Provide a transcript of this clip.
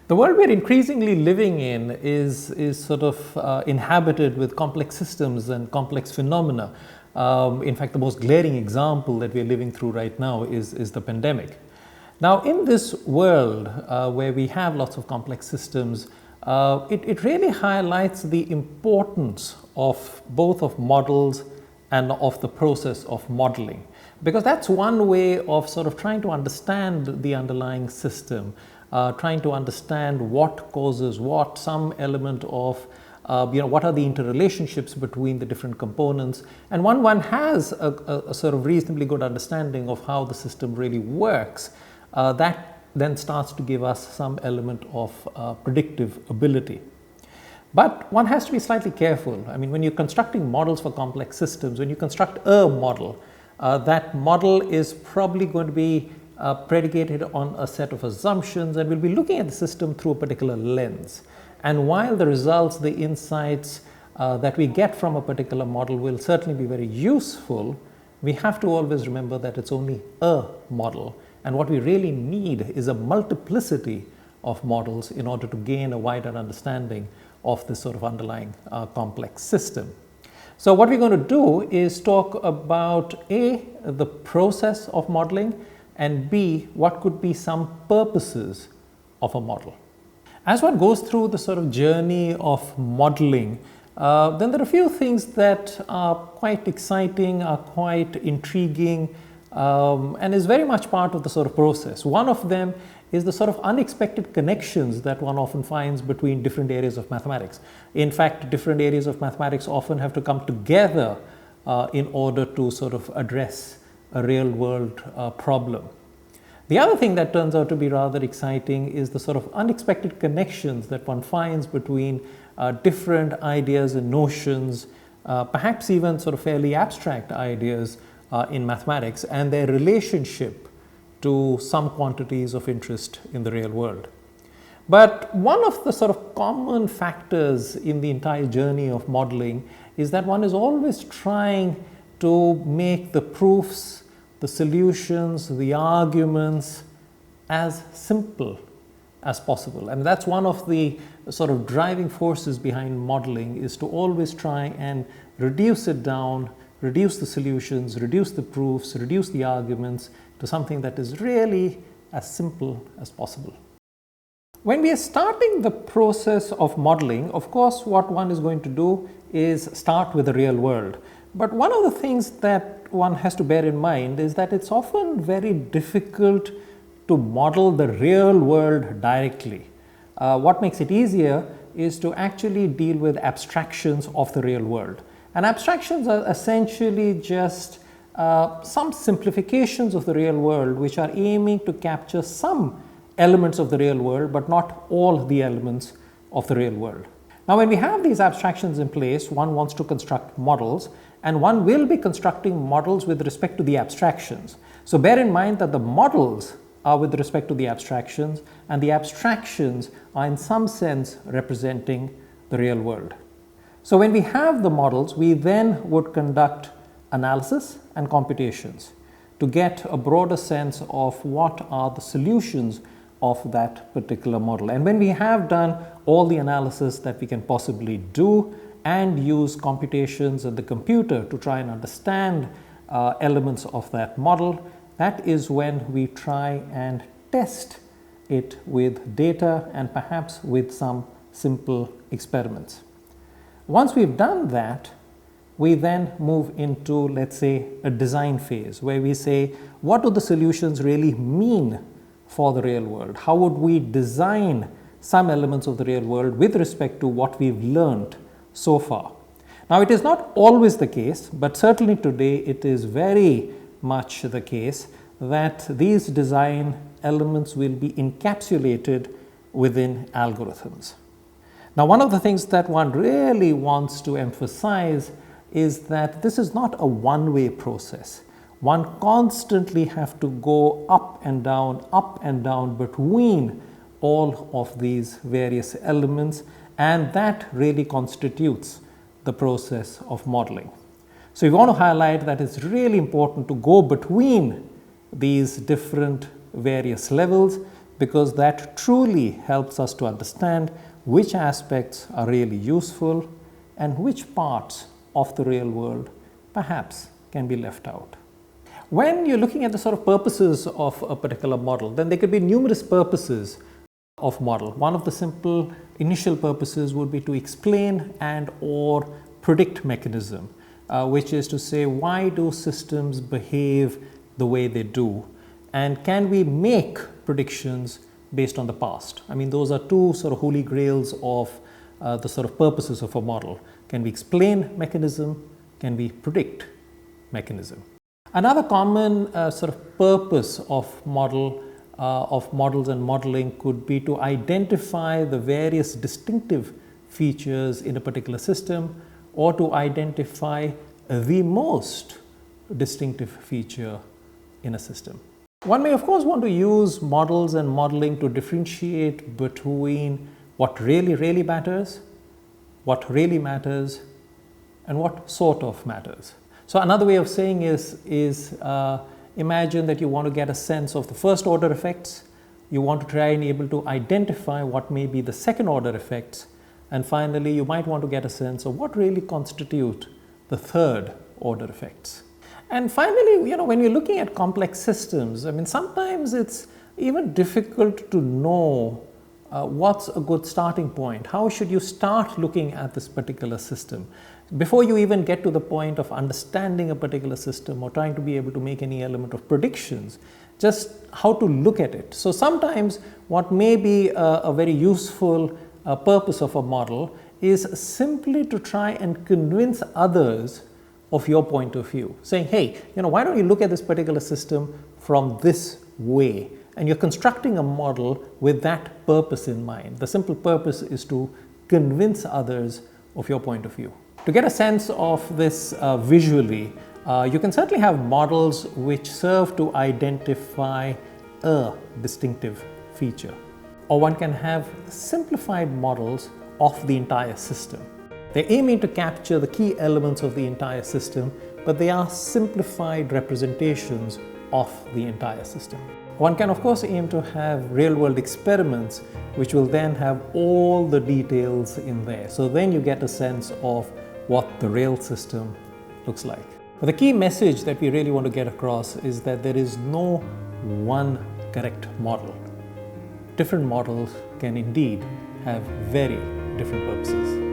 The world we're increasingly living in is sort of inhabited with complex systems and complex phenomena. In fact, the most glaring example that we're living through right now is the pandemic. Now, in this world where we have lots of complex systems, it really highlights the importance of both of models and of the process of modeling, because that's one way of sort of trying to understand the underlying system, trying to understand what causes what, some element of what are the interrelationships between the different components. And one has a sort of reasonably good understanding of how the system really works, that then starts to give us some element of predictive ability. But one has to be slightly careful. I mean, when you're constructing models for complex systems, when you construct a model, that model is probably going to be predicated on a set of assumptions, and we'll be looking at the system through a particular lens. And while the results, the insights that we get from a particular model will certainly be very useful, we have to always remember that it's only a model. And what we really need is a multiplicity of models in order to gain a wider understanding of this sort of underlying complex system. So what we're going to do is talk about A, the process of modeling, and B, what could be some purposes of a model. As one goes through the sort of journey of modeling, then there are a few things that are quite exciting, are quite intriguing, and is very much part of the sort of process. One of them is the sort of unexpected connections that one often finds between different areas of mathematics. In fact, different areas of mathematics often have to come together in order to sort of address a real world problem. The other thing that turns out to be rather exciting is the sort of unexpected connections that one finds between different ideas and notions, perhaps even sort of fairly abstract ideas in mathematics, and their relationship to some quantities of interest in the real world. But one of the sort of common factors in the entire journey of modeling is that one is always trying to make the proofs, the solutions, the arguments as simple as possible. And that's one of the sort of driving forces behind modeling, is to always try and reduce it down, reduce the solutions, reduce the proofs, reduce the arguments to something that is really as simple as possible. When we are starting the process of modeling, of course, what one is going to do is start with the real world. But one of the things that one has to bear in mind is that it's often very difficult to model the real world directly. What makes it easier is to actually deal with abstractions of the real world. And abstractions are essentially just some simplifications of the real world which are aiming to capture some elements of the real world, but not all the elements of the real world. Now, when we have these abstractions in place, one wants to construct models, and one will be constructing models with respect to the abstractions. So bear in mind that the models are with respect to the abstractions, and the abstractions are in some sense representing the real world. So when we have the models, we then would conduct analysis and computations to get a broader sense of what are the solutions of that particular model. And when we have done all the analysis that we can possibly do and use computations and the computer to try and understand elements of that model, that is when we try and test it with data and perhaps with some simple experiments. Once we've done that, we then move into, let's say, a design phase where we say, what do the solutions really mean for the real world? How would we design some elements of the real world with respect to what we've learned so far? Now, it is not always the case, but certainly today it is very much the case that these design elements will be encapsulated within algorithms. Now, one of the things that one really wants to emphasize is that this is not a one-way process. One constantly has to go up and down between all of these various elements, and that really constitutes the process of modeling. So we want to highlight that it's really important to go between these different various levels because that truly helps us to understand which aspects are really useful and which parts of the real world perhaps can be left out. When you're looking at the sort of purposes of a particular model, then there could be numerous purposes of model. One of the simple initial purposes would be to explain and or predict mechanism, which is to say, why do systems behave the way they do, and can we make predictions based on the past? I mean, those are two sort of holy grails of the sort of purposes of a model. Can we explain mechanism? Can we predict mechanism? Another common sort of purpose of models and modeling could be to identify the various distinctive features in a particular system, or to identify the most distinctive feature in a system. One may of course want to use models and modeling to differentiate between what really matters, and what sort of matters. So another way of saying is imagine that you want to get a sense of the first order effects, you want to try and able to identify what may be the second order effects, and finally you might want to get a sense of what really constitute the third order effects. And finally, when you're looking at complex systems, I mean, sometimes it's even difficult to know what's a good starting point. How should you start looking at this particular system? Before you even get to the point of understanding a particular system or trying to be able to make any element of predictions, just how to look at it. So sometimes what may be a very useful purpose of a model is simply to try and convince others of your point of view, saying, hey, why don't you look at this particular system from this way? And you're constructing a model with that purpose in mind. The simple purpose is to convince others of your point of view. To get a sense of this visually, you can certainly have models which serve to identify a distinctive feature. Or one can have simplified models of the entire system. They're aiming to capture the key elements of the entire system, but they are simplified representations of the entire system. One can of course aim to have real-world experiments which will then have all the details in there. So then you get a sense of what the real system looks like. But the key message that we really want to get across is that there is no one correct model. Different models can indeed have very different purposes.